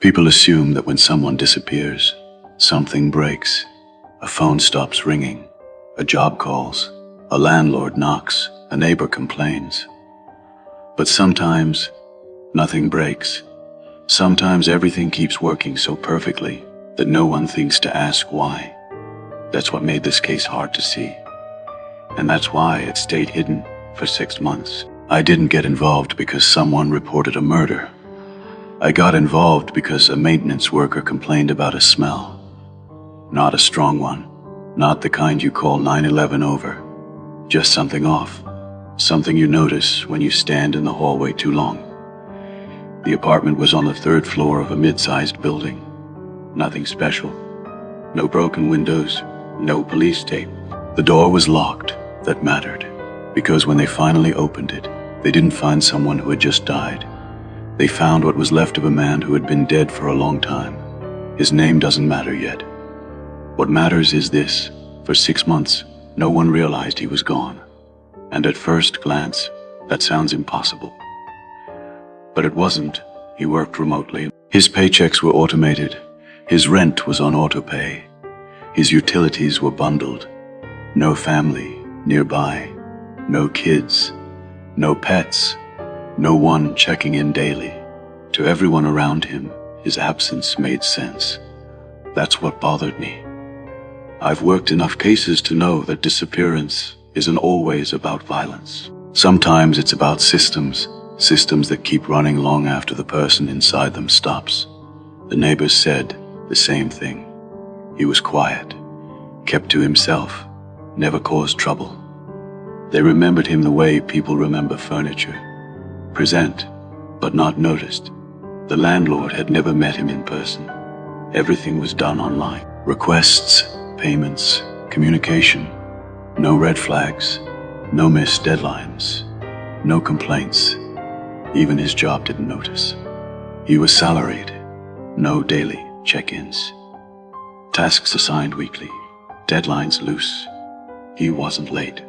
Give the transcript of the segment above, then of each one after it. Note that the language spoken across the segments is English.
People assume that when someone disappears, something breaks. A phone stops ringing, a job calls, a landlord knocks, a neighbor complains. But sometimes, nothing breaks. Sometimes everything keeps working so perfectly that no one thinks to ask why. That's what made this case hard to see. And that's why it stayed hidden for 6 months. I didn't get involved because someone reported a murder. I got involved because a maintenance worker complained about a smell. Not a strong one, not the kind you call 911 over. Just something off, something you notice when you stand in the hallway too long. The apartment was on the 3rd floor of a mid-sized building. Nothing special. No broken windows, no police tape. The door was locked. That mattered, because when they finally opened it, they didn't find someone who had just died. They found what was left of a man who had been dead for a long time. His name doesn't matter yet. What matters is this: for 6 months, no one realized he was gone. And at first glance, that sounds impossible. But it wasn't. He worked remotely. His paychecks were automated. His rent was on autopay. His utilities were bundled. No family nearby, no kids, no pets, no one checking in daily. To everyone around him, his absence made sense. That's what bothered me. I've worked enough cases to know that disappearance isn't always about violence. Sometimes it's about systems that keep running long after the person inside them stops. The neighbors said the same thing. He was quiet, kept to himself, never caused trouble. They remembered him the way people remember furniture. Present, but not noticed. The landlord had never met him in person. Everything was done online. Requests, payments, communication. No red flags, no missed deadlines, no complaints. Even his job didn't notice. He was salaried, no daily check-ins. Tasks assigned weekly, deadlines loose. He wasn't late.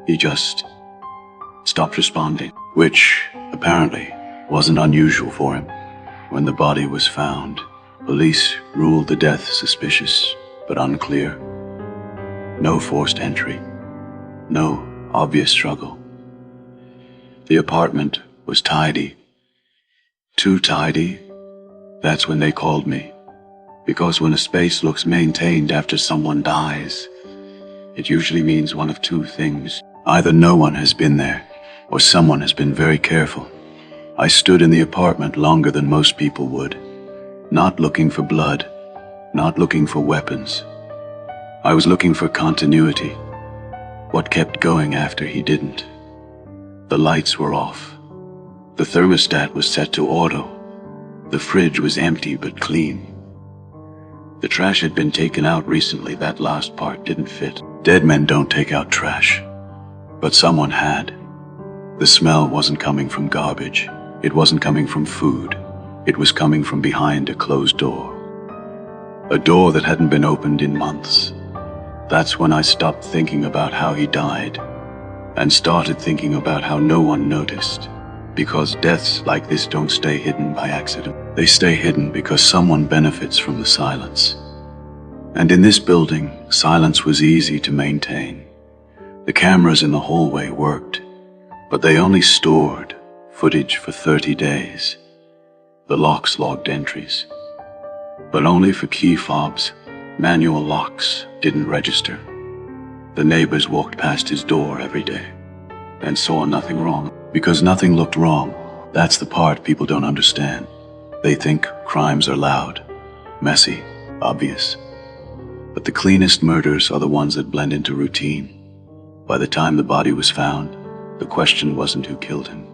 He just stopped responding, which apparently wasn't unusual for him. When the body was found, police ruled the death suspicious but unclear. No forced entry, no obvious struggle. The apartment was tidy. Too tidy. That's when they called me. Because when a space looks maintained after someone dies, it usually means one of two things. Either no one has been there, or someone has been very careful. I stood in the apartment longer than most people would, not looking for blood, not looking for weapons. I was looking for continuity, what kept going after he didn't. The lights were off. The thermostat was set to auto. The fridge was empty but clean. The trash had been taken out recently. That last part didn't fit. Dead men don't take out trash. But someone had. The smell wasn't coming from garbage. It wasn't coming from food. It was coming from behind a closed door. A door that hadn't been opened in months. That's when I stopped thinking about how he died and started thinking about how no one noticed. Because deaths like this don't stay hidden by accident. They stay hidden because someone benefits from the silence. And in this building, silence was easy to maintain. The cameras in the hallway worked, but they only stored footage for 30 days. The locks logged entries, but only for key fobs. Manual locks didn't register. The neighbors walked past his door every day and saw nothing wrong, because nothing looked wrong. That's the part people don't understand. They think crimes are loud, messy, obvious. But the cleanest murders are the ones that blend into routine. By the time the body was found, the question wasn't who killed him.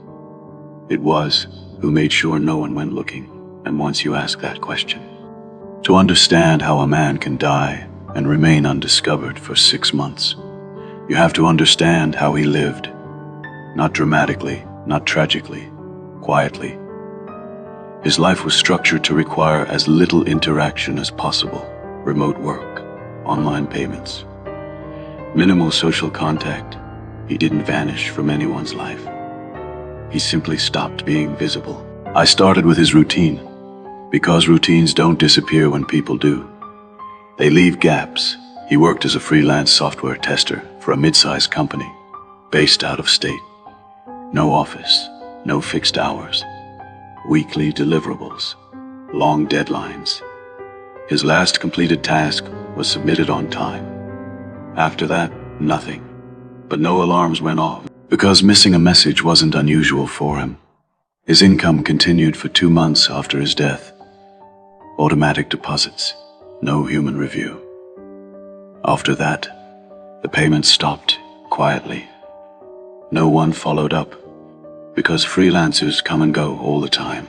It was who made sure no one went looking. And once you ask that question, to understand how a man can die and remain undiscovered for 6 months, you have to understand how he lived. Not dramatically, not tragically, quietly. His life was structured to require as little interaction as possible. Remote work, online payments, minimal social contact. He didn't vanish from anyone's life. He simply stopped being visible. I started with his routine. Because routines don't disappear when people do. They leave gaps. He worked as a freelance software tester for a mid-sized company, based out of state. No office, no fixed hours, weekly deliverables, long deadlines. His last completed task was submitted on time. After that, nothing. But no alarms went off, because missing a message wasn't unusual for him. His income continued for 2 months after his death. Automatic deposits, no human review. After that, the payments stopped quietly. No one followed up, because freelancers come and go all the time.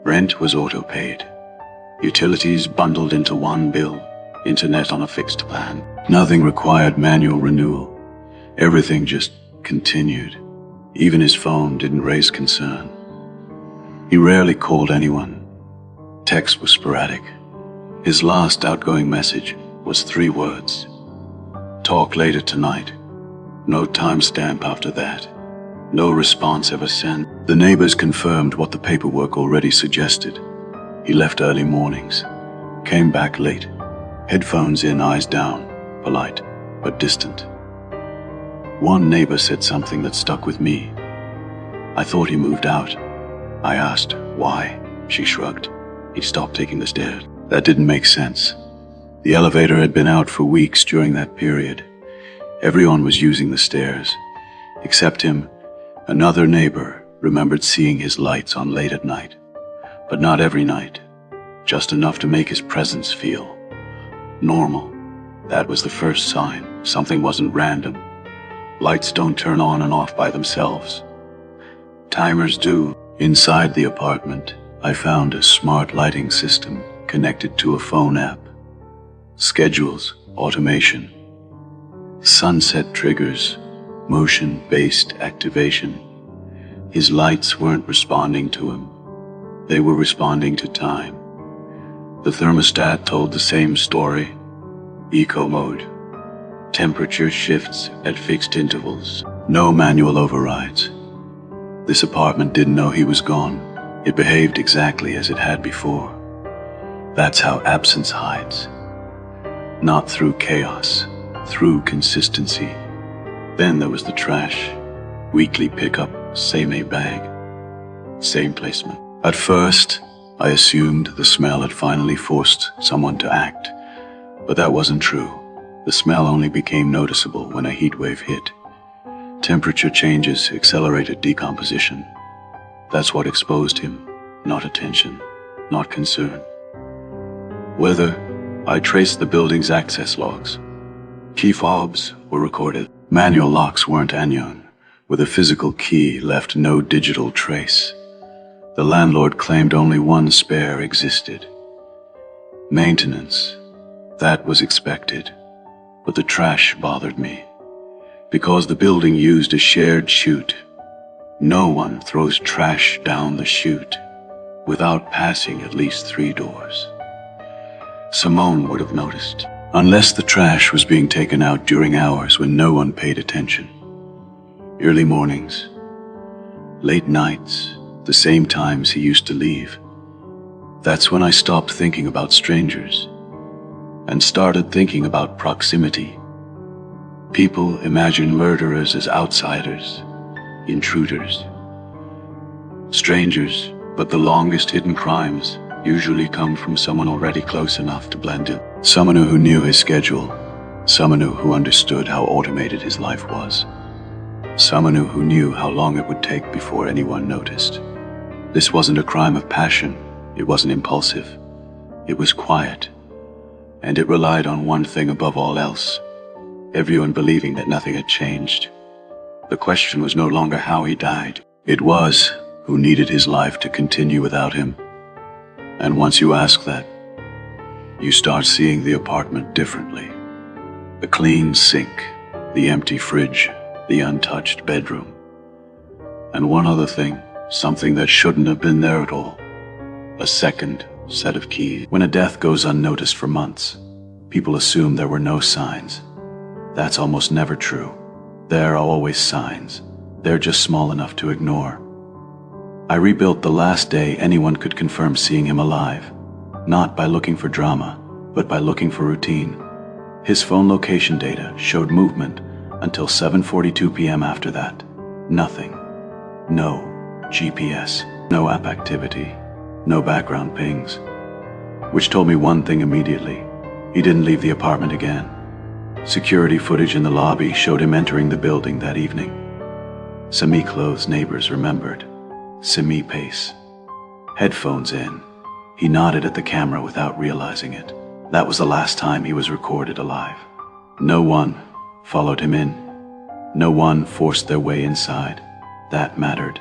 Rent was auto-paid. Utilities bundled into one bill, internet on a fixed plan. Nothing required manual renewal. Everything just continued. Even his phone didn't raise concern. He rarely called anyone. Text was sporadic. His last outgoing message was 3 words. Talk later tonight. No timestamp after that. No response ever sent. The neighbors confirmed what the paperwork already suggested. He left early mornings, came back late, headphones in, eyes down, polite but distant. One neighbor said something that stuck with me. I thought he moved out. I asked, why? She shrugged. He stopped taking the stairs. That didn't make sense. The elevator had been out for weeks during that period. Everyone was using the stairs, except him. Another neighbor remembered seeing his lights on late at night, but not every night, just enough to make his presence feel normal. That was the first sign. Something wasn't random. Lights don't turn on and off by themselves. Timers do. Inside the apartment, I found a smart lighting system connected to a phone app. Schedules, automation, sunset triggers, motion-based activation. His lights weren't responding to him. They were responding to time. The thermostat told the same story. Eco mode. Temperature shifts at fixed intervals. No manual overrides. This apartment didn't know he was gone. It behaved exactly as it had before. That's how absence hides. Not through chaos, through consistency. Then there was the trash. Weekly pickup, same a bag, same placement. At first, I assumed the smell had finally forced someone to act, but that wasn't true. The smell only became noticeable when a heat wave hit. Temperature changes accelerated decomposition. That's what exposed him, not attention, not concern. Weather, I traced the building's access logs. Key fobs were recorded. Manual locks weren't unknown. With a physical key left no digital trace. The landlord claimed only one spare existed. Maintenance, that was expected. But the trash bothered me. Because the building used a shared chute. No one throws trash down the chute without passing at least 3 doors. Simone would have noticed, unless the trash was being taken out during hours when no one paid attention. Early mornings, late nights, the same times he used to leave. That's when I stopped thinking about strangers and started thinking about proximity. People imagine murderers as outsiders, intruders, strangers, but the longest hidden crimes usually come from someone already close enough to blend in. Someone who knew his schedule, someone who understood how automated his life was, someone who knew how long it would take before anyone noticed. This wasn't a crime of passion, it wasn't impulsive, it was quiet, and it relied on one thing above all else, everyone believing that nothing had changed. The question was no longer how he died, it was who needed his life to continue without him. And once you ask that, you start seeing the apartment differently. The clean sink, the empty fridge, the untouched bedroom. And one other thing, something that shouldn't have been there at all. A second set of keys. When a death goes unnoticed for months, people assume there were no signs. That's almost never true. There are always signs. They're just small enough to ignore. I rebuilt the last day anyone could confirm seeing him alive, not by looking for drama, but by looking for routine. His phone location data showed movement until 7:42 p.m. After that, nothing. No GPS, no app activity, no background pings. Which told me one thing immediately. He didn't leave the apartment again. Security footage in the lobby showed him entering the building that evening. Semi-clothed neighbors remembered. Semi-pace. Headphones in. He nodded at the camera without realizing it. That was the last time he was recorded alive. No one followed him in. No one forced their way inside. That mattered.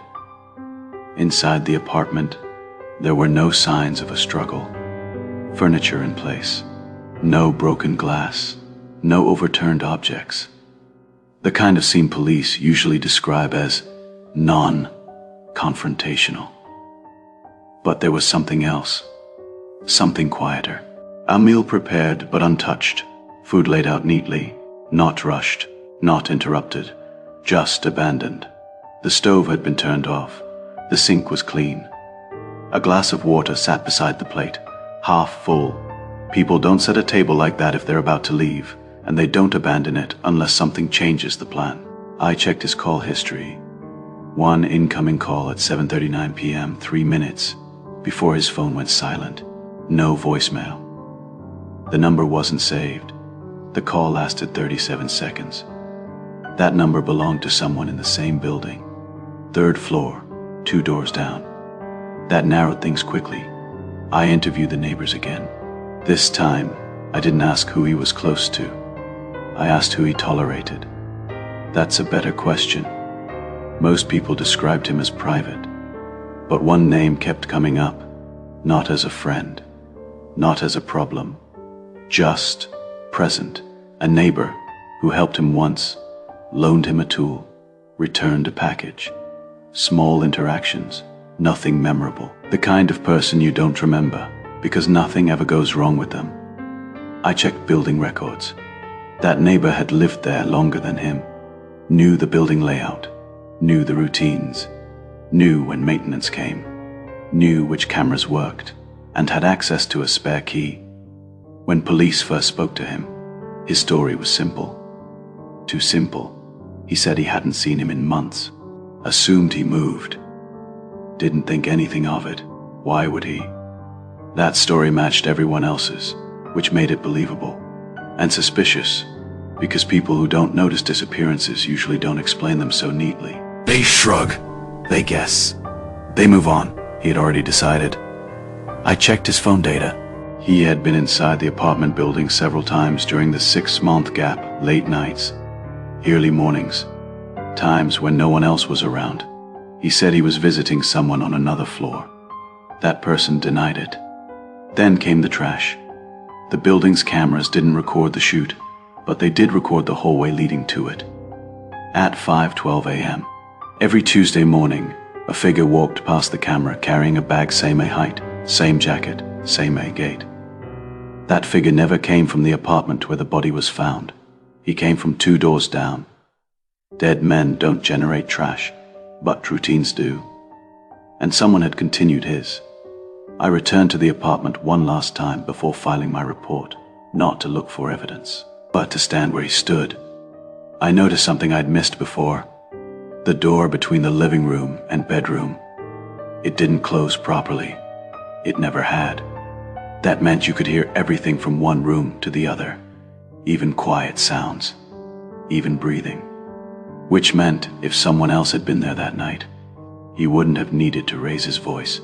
Inside the apartment, there were no signs of a struggle. Furniture in place. No broken glass. No overturned objects. The kind of scene police usually describe as non-confrontational. But there was something else. Something quieter. A meal prepared but untouched. Food laid out neatly. Not rushed. Not interrupted. Just abandoned. The stove had been turned off. The sink was clean. A glass of water sat beside the plate, half full. People don't set a table like that if they're about to leave, and they don't abandon it unless something changes the plan. I checked his call history. One incoming call at 7:39 p.m., 3 minutes before his phone went silent. No voicemail. The number wasn't saved. The call lasted 37 seconds. That number belonged to someone in the same building. 3rd floor, 2 doors down. That narrowed things quickly. I interviewed the neighbors again. This time, I didn't ask who he was close to. I asked who he tolerated. That's a better question. Most people described him as private. But one name kept coming up. Not as a friend. Not as a problem. Just present. A neighbor who helped him once, loaned him a tool, returned a package. Small interactions, nothing memorable. The kind of person you don't remember, because nothing ever goes wrong with them. I checked building records. That neighbor had lived there longer than him, knew the building layout, knew the routines, knew when maintenance came, knew which cameras worked, and had access to a spare key. When police first spoke to him, his story was simple. Too simple. He said he hadn't seen him in months. Assumed he moved. Didn't think anything of it. Why would he? That story matched everyone else's, which made it believable. And suspicious, because people who don't notice disappearances usually don't explain them so neatly. They shrug. They guess. They move on, he had already decided. I checked his phone data. He had been inside the apartment building several times during the 6-month gap, late nights, early mornings, times when no one else was around. He said he was visiting someone on another floor. That person denied it. Then came the trash. The building's cameras didn't record the shoot, but they did record the hallway leading to it. At 5:12 a.m., every Tuesday morning, a figure walked past the camera carrying a bag same height, same jacket, same gait. That figure never came from the apartment where the body was found. He came from 2 doors down. Dead men don't generate trash, but routines do. And someone had continued his. I returned to the apartment one last time before filing my report, not to look for evidence, but to stand where he stood. I noticed something I'd missed before. The door between the living room and bedroom. It didn't close properly. It never had. That meant you could hear everything from one room to the other, even quiet sounds, even breathing. Which meant if someone else had been there that night, he wouldn't have needed to raise his voice.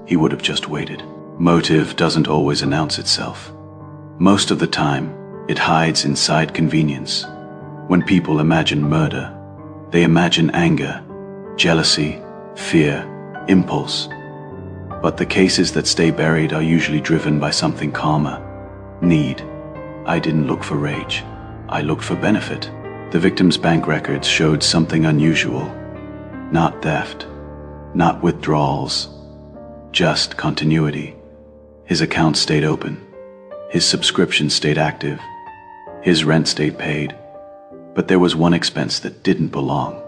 He would have just waited. Motive doesn't always announce itself. Most of the time, it hides inside convenience. When people imagine murder, they imagine anger, jealousy, fear, impulse. But the cases that stay buried are usually driven by something calmer. Need. I didn't look for rage. I looked for benefit. The victim's bank records showed something unusual. Not theft. Not withdrawals. Just continuity. His account stayed open. His subscription stayed active. His rent stayed paid. But there was one expense that didn't belong.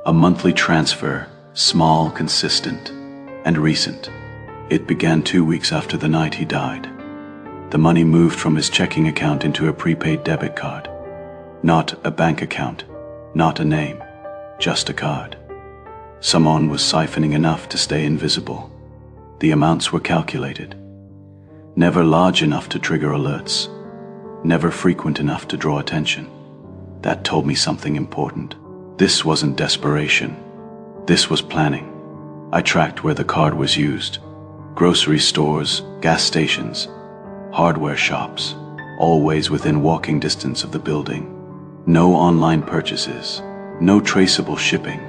A monthly transfer small, consistent, and recent. It began 2 weeks after the night he died. The money moved from his checking account into a prepaid debit card. Not a bank account, not a name, just a card. Someone was siphoning enough to stay invisible. The amounts were calculated. Never large enough to trigger alerts. Never frequent enough to draw attention. That told me something important. This wasn't desperation. This was planning. I tracked where the card was used. Grocery stores, gas stations, hardware shops, always within walking distance of the building. No online purchases, no traceable shipping,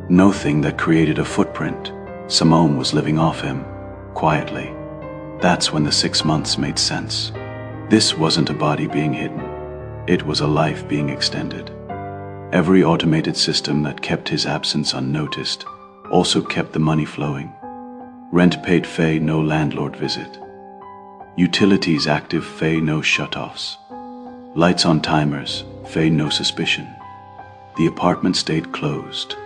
nothing that created a footprint. Simone was living off him, quietly. That's when the 6 months made sense. This wasn't a body being hidden. It was a life being extended. Every automated system that kept his absence unnoticed also kept the money flowing. Rent paid Faye, no landlord visit. Utilities active, Faye, no shutoffs. Lights on timers, Faye, no suspicion. The apartment stayed closed,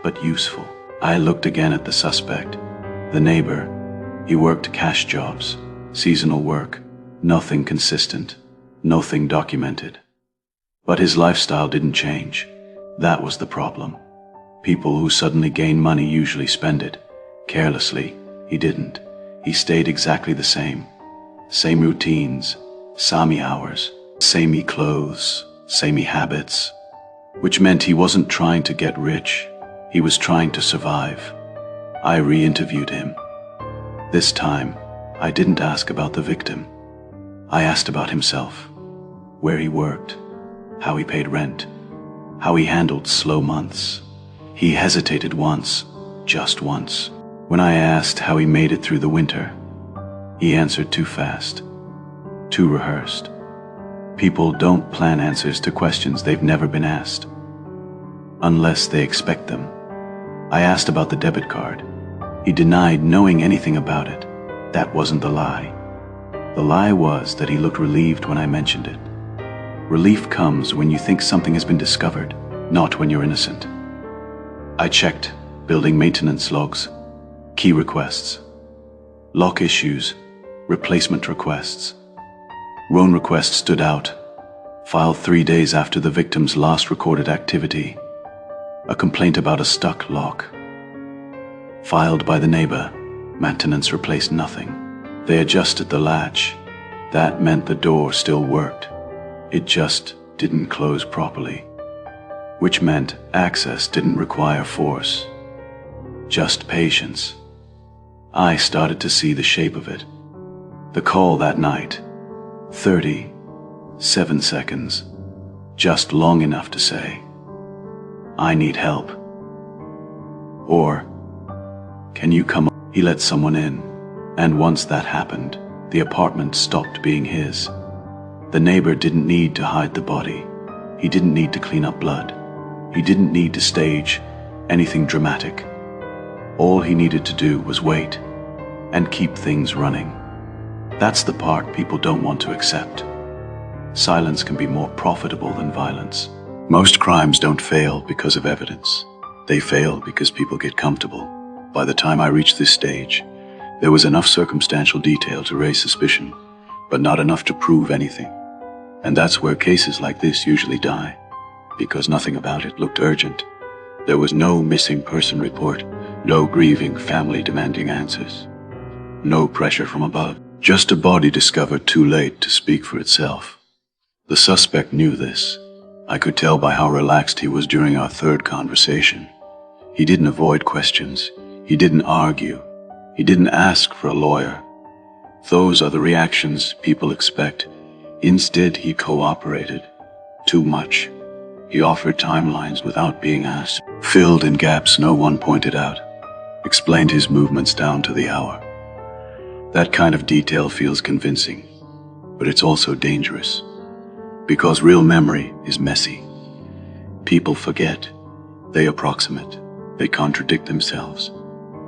but useful. I looked again at the suspect, the neighbor. He worked cash jobs, seasonal work, nothing consistent, nothing documented. But his lifestyle didn't change. That was the problem. People who suddenly gain money usually spend it. Carelessly, he didn't. He stayed exactly the same. Same routines, samey hours, samey clothes, samey habits. Which meant he wasn't trying to get rich. He was trying to survive. I re-interviewed him. This time, I didn't ask about the victim. I asked about himself. Where he worked, how he paid rent, how he handled slow months. He hesitated once, just once. When I asked how he made it through the winter, he answered too fast, too rehearsed. People don't plan answers to questions they've never been asked, unless they expect them. I asked about the debit card. He denied knowing anything about it. That wasn't the lie. The lie was that he looked relieved when I mentioned it. Relief comes when you think something has been discovered, not when you're innocent. I checked building maintenance logs, key requests, lock issues, replacement requests. Loan request stood out, filed 3 days after the victim's last recorded activity. A complaint about a stuck lock. Filed by the neighbor, maintenance replaced nothing. They adjusted the latch. That meant the door still worked. It just didn't close properly. Which meant access didn't require force, just patience. I started to see the shape of it. The call that night, 37 seconds, just long enough to say, I need help. Or, can you come? He let someone in, and once that happened, the apartment stopped being his. The neighbor didn't need to hide the body. He didn't need to clean up blood. He didn't need to stage anything dramatic. All he needed to do was wait and keep things running. That's the part people don't want to accept. Silence can be more profitable than violence. Most crimes don't fail because of evidence. They fail because people get comfortable. By the time I reached this stage, there was enough circumstantial detail to raise suspicion, but not enough to prove anything. And that's where cases like this usually die, because nothing about it looked urgent. There was no missing person report, no grieving family demanding answers, no pressure from above, just a body discovered too late to speak for itself. The suspect knew this. I could tell by how relaxed he was during our third conversation. He didn't avoid questions. He didn't argue. He didn't ask for a lawyer. Those are the reactions people expect. Instead, he cooperated. Too much. He offered timelines without being asked, filled in gaps no one pointed out, explained his movements down to the hour. That kind of detail feels convincing, but it's also dangerous, because real memory is messy. People forget, they approximate, they contradict themselves.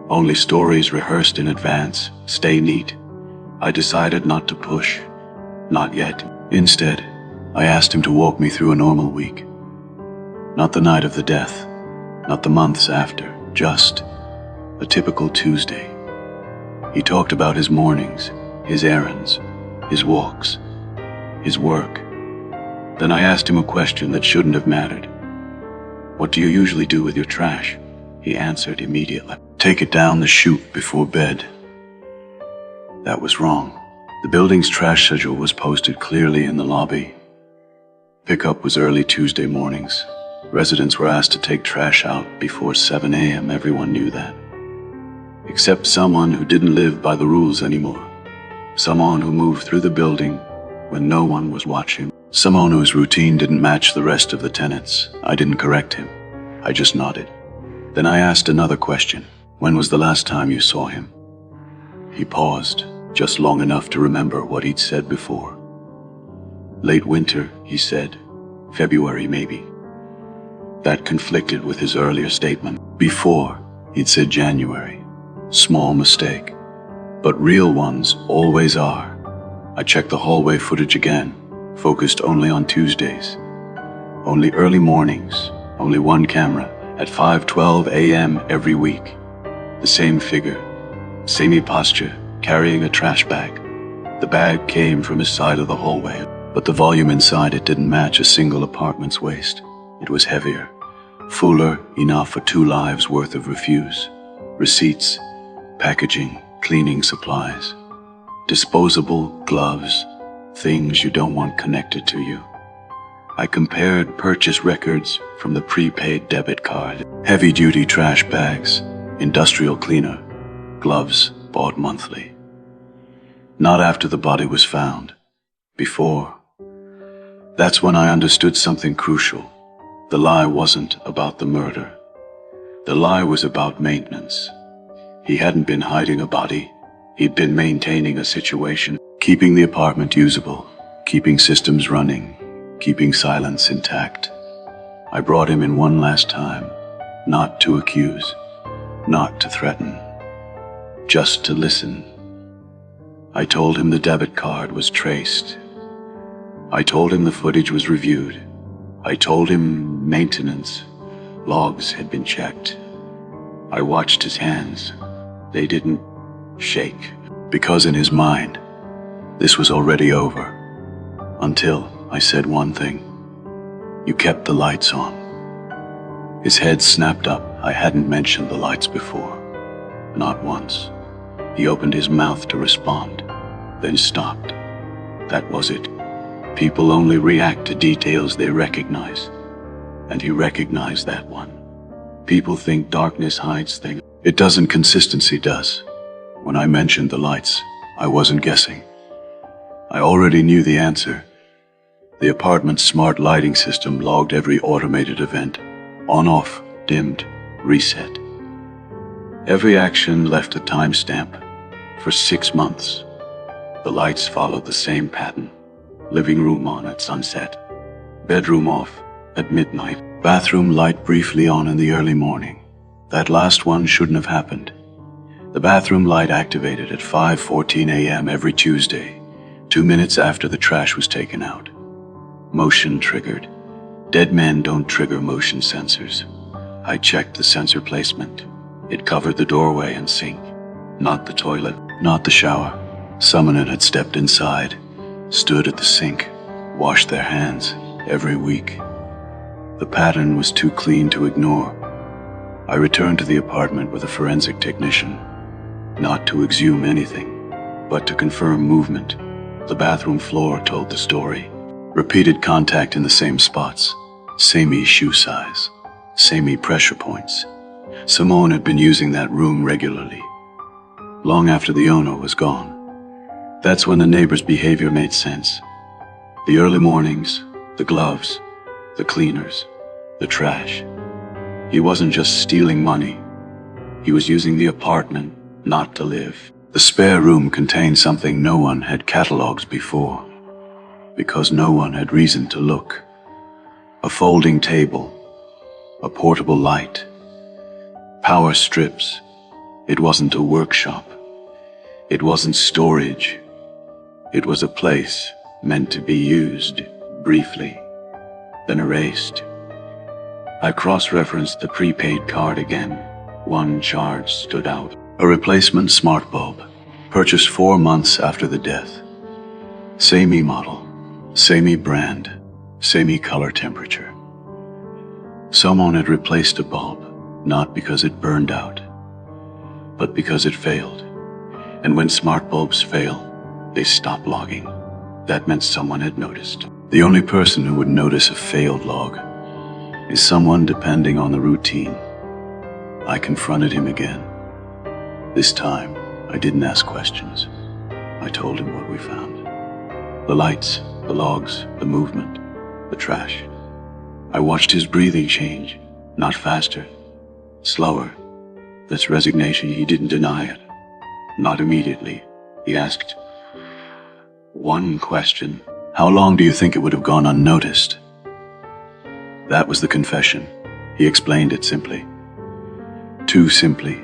Only stories rehearsed in advance stay neat. I decided not to push. Not yet. Instead, I asked him to walk me through a normal week. Not the night of the death, not the months after, Just a typical Tuesday. He talked about his mornings, his errands, his walks, his work. Then I asked him a question that shouldn't have mattered. "What do you usually do with your trash?" He answered immediately. "Take it down the chute before bed." That was wrong. The building's trash schedule was posted clearly in the lobby. Pickup was early Tuesday mornings. Residents were asked to take trash out before 7 a.m. Everyone knew that. Except someone who didn't live by the rules anymore. Someone who moved through the building when no one was watching. Someone whose routine didn't match the rest of the tenants. I didn't correct him. I just nodded. Then I asked another question. "When was the last time you saw him?" He paused, just long enough to remember what he'd said before. "Late winter," he said. "February, maybe." That conflicted with his earlier statement. Before, he'd said January. Small mistake. But real ones always are. I checked the hallway footage again, focused only on Tuesdays. Only early mornings, only one camera, at 5:12 a.m. every week. The same figure, samey posture, carrying a trash bag. The bag came from his side of the hallway, but the volume inside it didn't match a single apartment's waste. It was heavier, fuller enough for 2 lives worth of refuse. Receipts, packaging, cleaning supplies, disposable gloves, things you don't want connected to you. I compared purchase records from the prepaid debit card, heavy-duty trash bags, industrial cleaner, gloves bought monthly. Not after the body was found. Before. That's when I understood something crucial. The lie wasn't about the murder. The lie was about maintenance. He hadn't been hiding a body. He'd been maintaining a situation, keeping the apartment usable, keeping systems running, keeping silence intact. I brought him in one last time, not to accuse, not to threaten, just to listen. I told him the debit card was traced. I told him the footage was reviewed. I told him maintenance logs had been checked. I watched his hands. They didn't shake, because in his mind, this was already over. Until I said one thing. "You kept the lights on." His head snapped up. I hadn't mentioned the lights before. Not once. He opened his mouth to respond, then stopped. That was it. People only react to details they recognize. And he recognized that one. People think darkness hides things. It doesn't, consistency does. When I mentioned the lights, I wasn't guessing. I already knew the answer. The apartment's smart lighting system logged every automated event. On, off, dimmed, reset. Every action left a timestamp. For 6 months, the lights followed the same pattern. Living room on at sunset. Bedroom off at midnight. Bathroom light briefly on in the early morning. That last one shouldn't have happened. The bathroom light activated at 5:14 a.m. every Tuesday, 2 minutes after the trash was taken out. Motion triggered. Dead men don't trigger motion sensors. I checked the sensor placement. It covered the doorway and sink. Not the toilet, not the shower. Someone had stepped inside, stood at the sink, washed their hands every week. The pattern was too clean to ignore. I returned to the apartment with a forensic technician, not to exhume anything, but to confirm movement. The bathroom floor told the story. Repeated contact in the same spots, samey shoe size, samey pressure points. Simone had been using that room regularly, long after the owner was gone. That's when the neighbor's behavior made sense. The early mornings, the gloves, the cleaners, the trash. He wasn't just stealing money. He was using the apartment not to live. The spare room contained something no one had cataloged before, because no one had reason to look. A folding table, a portable light, power strips. It wasn't a workshop. It wasn't storage. It was a place meant to be used briefly, then erased. I cross-referenced the prepaid card again. one charge stood out. A replacement smart bulb, purchased 4 months after the death. Samey model, samey brand, samey color temperature. Someone had replaced a bulb, not because it burned out, but because it failed. And when smart bulbs fail, they stop logging. That meant someone had noticed. The only person who would notice a failed log is someone depending on the routine. I confronted him again. This time, I didn't ask questions. I told him what we found. The lights, the logs, the movement, the trash. I watched his breathing change, not faster, slower. That's resignation. He didn't deny it. Not immediately. He asked one question. How long do you think it would have gone unnoticed? That was the confession. He explained it simply. Too simply.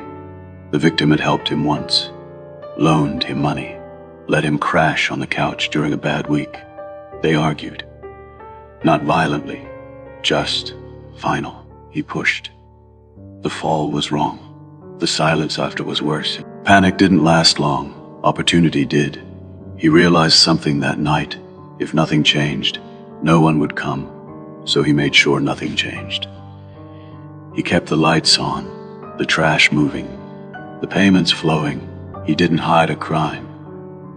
The victim had helped him once, loaned him money, let him crash on the couch during a bad week. They argued. Not violently, just final. He pushed. The fall was wrong. The silence after was worse. Panic didn't last long. Opportunity did. He realized something that night. If nothing changed, no one would come, so he made sure nothing changed. He kept the lights on, the trash moving, the payments flowing. He didn't hide a crime.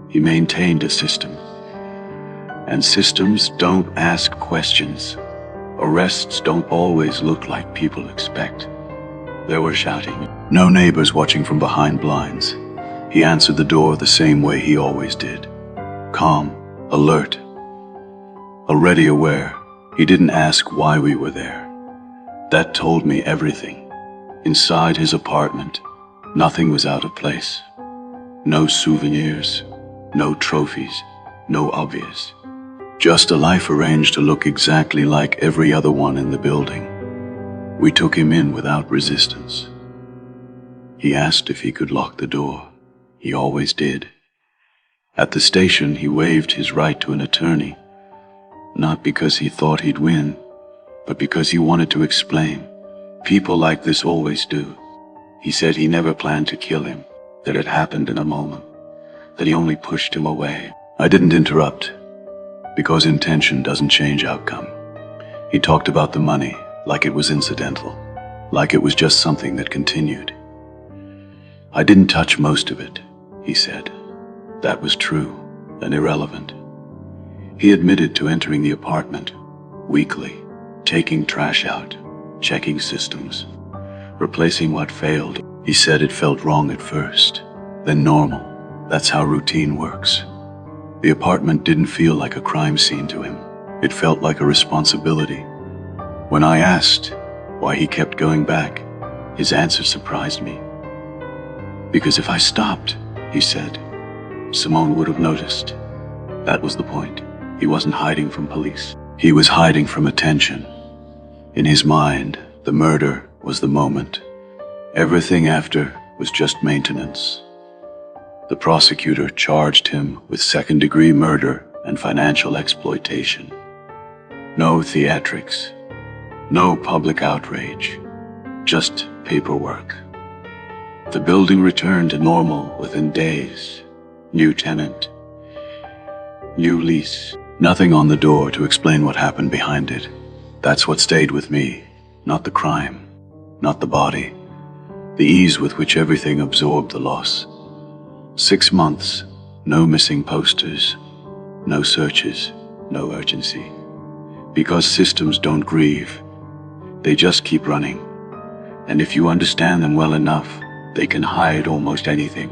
He maintained a system. And systems don't ask questions. Arrests don't always look like people expect. There were shouting. No neighbors watching from behind blinds. He answered the door the same way he always did. Calm, alert, already aware. He didn't ask why we were there. That told me everything. Inside his apartment, nothing was out of place. No souvenirs, no trophies, no obvious. Just a life arranged to look exactly like every other one in the building. We took him in without resistance. He asked if he could lock the door. He always did. At the station, he waived his right to an attorney, not because he thought he'd win, but because he wanted to explain. People like this always do. He said he never planned to kill him, that it happened in a moment, that he only pushed him away. I didn't interrupt, because intention doesn't change outcome. He talked about the money like it was incidental, like it was just something that continued. I didn't touch most of it, he said. That was true and irrelevant. He admitted to entering the apartment weekly, taking trash out, checking systems, replacing what failed. He said it felt wrong at first, then normal. That's how routine works. The apartment didn't feel like a crime scene to him. It felt like a responsibility. When I asked why he kept going back, his answer surprised me. Because if I stopped, he said, Simone would have noticed. That was the point. He wasn't hiding from police. He was hiding from attention. In his mind, the murder was the moment. Everything after was just maintenance. The prosecutor charged him with second-degree murder and financial exploitation. No theatrics, no public outrage, just paperwork. The building returned to normal within days. New tenant, new lease. Nothing on the door to explain what happened behind it. That's what stayed with me, not the crime, not the body. The ease with which everything absorbed the loss. 6 months, no missing posters, no searches, no urgency. Because systems don't grieve, they just keep running. And if you understand them well enough, they can hide almost anything.